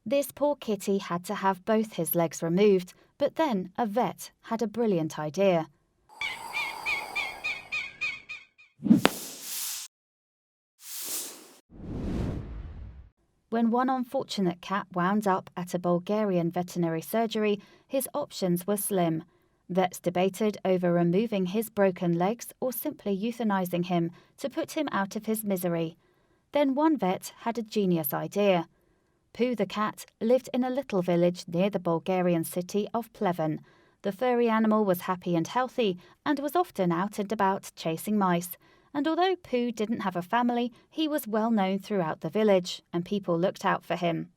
This poor kitty had to have both his legs removed, but then a vet had a brilliant idea. When one unfortunate cat wound up at a Bulgarian veterinary surgery, his options were slim. Vets debated over removing his broken legs or simply euthanizing him to put him out of his misery. Then one vet had a genius idea. Pooh the cat lived in a little village near the Bulgarian city of Pleven. The furry animal was happy and healthy and was often out and about chasing mice. And although Pooh didn't have a family, he was well known throughout the village, and people looked out for him.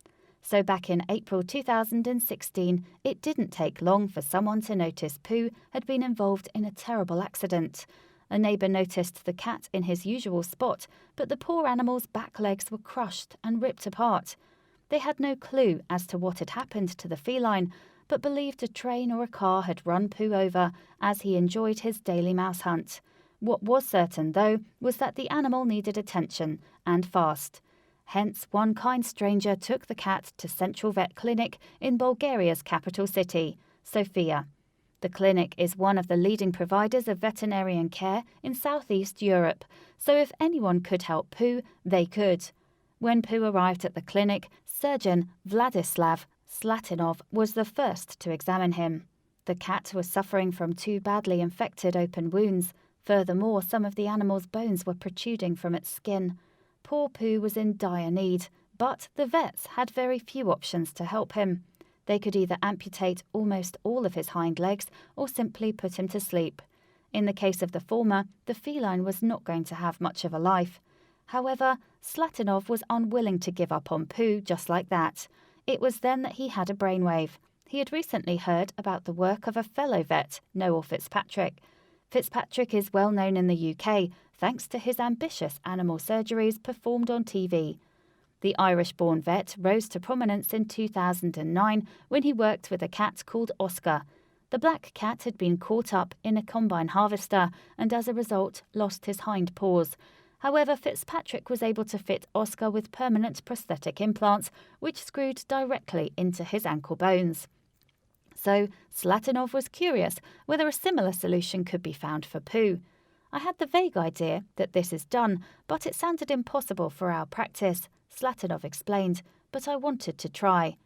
So back in April 2016, it didn't take long for someone to notice Pooh had been involved in a terrible accident. A neighbour noticed the cat in his usual spot, but the poor animal's back legs were crushed and ripped apart. They had no clue as to what had happened to the feline, but believed a train or a car had run Pooh over as he enjoyed his daily mouse hunt. What was certain, though, was that the animal needed attention, and fast. Hence, one kind stranger took the cat to Central Vet Clinic in Bulgaria's capital city, Sofia. The clinic is one of the leading providers of veterinarian care in Southeast Europe, so if anyone could help Pooh, they could. When Pooh arrived at the clinic, surgeon Vladislav Slatinov was the first to examine him. The cat was suffering from 2 badly infected open wounds. Furthermore, some of the animal's bones were protruding from its skin. Poor Pooh was in dire need, but the vets had very few options to help him. They could either amputate almost all of his hind legs or simply put him to sleep. In the case of the former, the feline was not going to have much of a life. However, Slatinov was unwilling to give up on Pooh just like that. It was then that he had a brainwave. He had recently heard about the work of a fellow vet, Noel Fitzpatrick. Fitzpatrick is well known in the UK thanks to his ambitious animal surgeries performed on TV. The Irish-born vet rose to prominence in 2009 when he worked with a cat called Oscar. The black cat had been caught up in a combine harvester and as a result lost his hind paws. However, Fitzpatrick was able to fit Oscar with permanent prosthetic implants, which screwed directly into his ankle bones. So Slatinov was curious whether a similar solution could be found for Pooh. I had the vague idea that this is done, but it sounded impossible for our practice, Slatinov explained, but I wanted to try.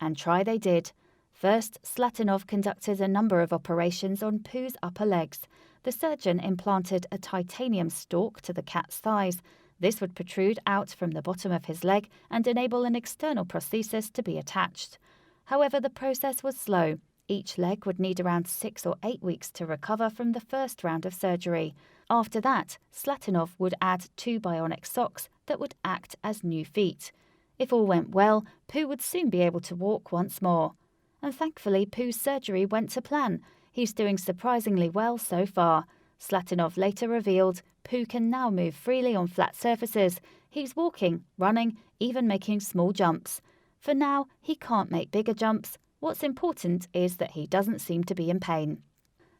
And try they did. First, Slatinov conducted a number of operations on Pooh's upper legs. The surgeon implanted a titanium stalk to the cat's thighs. This would protrude out from the bottom of his leg and enable an external prosthesis to be attached. However, the process was slow. Each leg would need around 6 or 8 weeks to recover from the first round of surgery. After that, Slatinov would add 2 bionic socks that would act as new feet. If all went well, Pooh would soon be able to walk once more. And thankfully, Pooh's surgery went to plan. He's doing surprisingly well so far. Slatinov later revealed Pooh can now move freely on flat surfaces. He's walking, running, even making small jumps. For now, he can't make bigger jumps. What's important is that he doesn't seem to be in pain.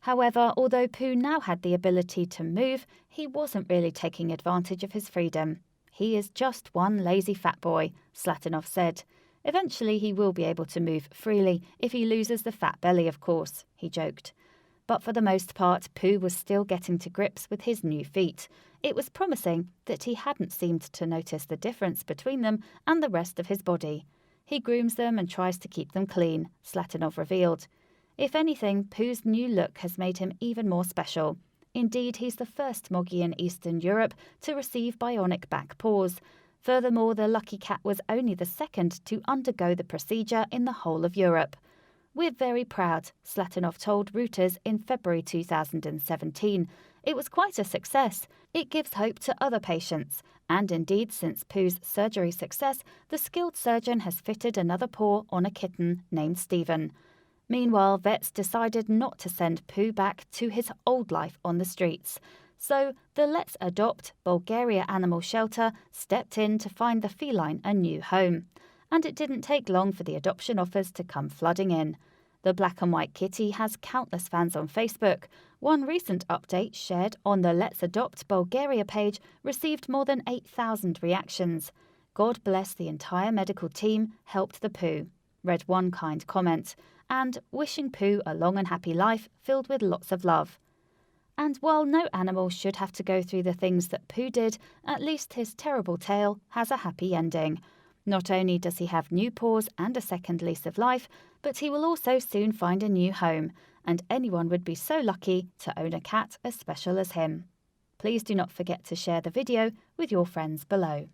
However, although Pooh now had the ability to move, he wasn't really taking advantage of his freedom. He is just one lazy fat boy, Slatinov said. Eventually he will be able to move freely, if he loses the fat belly, of course, he joked. But for the most part, Pooh was still getting to grips with his new feet. It was promising that he hadn't seemed to notice the difference between them and the rest of his body. He grooms them and tries to keep them clean, Slatinov revealed. If anything, Pooh's new look has made him even more special. Indeed, he's the first Moggy in Eastern Europe to receive bionic back paws. Furthermore, the lucky cat was only the second to undergo the procedure in the whole of Europe. We're very proud, Slatinov told Reuters in February 2017. It was quite a success. It gives hope to other patients. And indeed, since Pooh's surgery success, the skilled surgeon has fitted another paw on a kitten named Stephen. Meanwhile, vets decided not to send Pooh back to his old life on the streets. So the Let's Adopt Bulgaria Animal Shelter stepped in to find the feline a new home. And it didn't take long for the adoption offers to come flooding in. The black and white kitty has countless fans on Facebook. One recent update shared on the Let's Adopt Bulgaria page received more than 8,000 reactions. "God bless the entire medical team, helped the Pooh," read one kind comment, and "wishing Pooh a long and happy life filled with lots of love." And while no animal should have to go through the things that Pooh did, at least his terrible tale has a happy ending. Not only does he have new paws and a second lease of life, but he will also soon find a new home, and anyone would be so lucky to own a cat as special as him. Please do not forget to share the video with your friends below.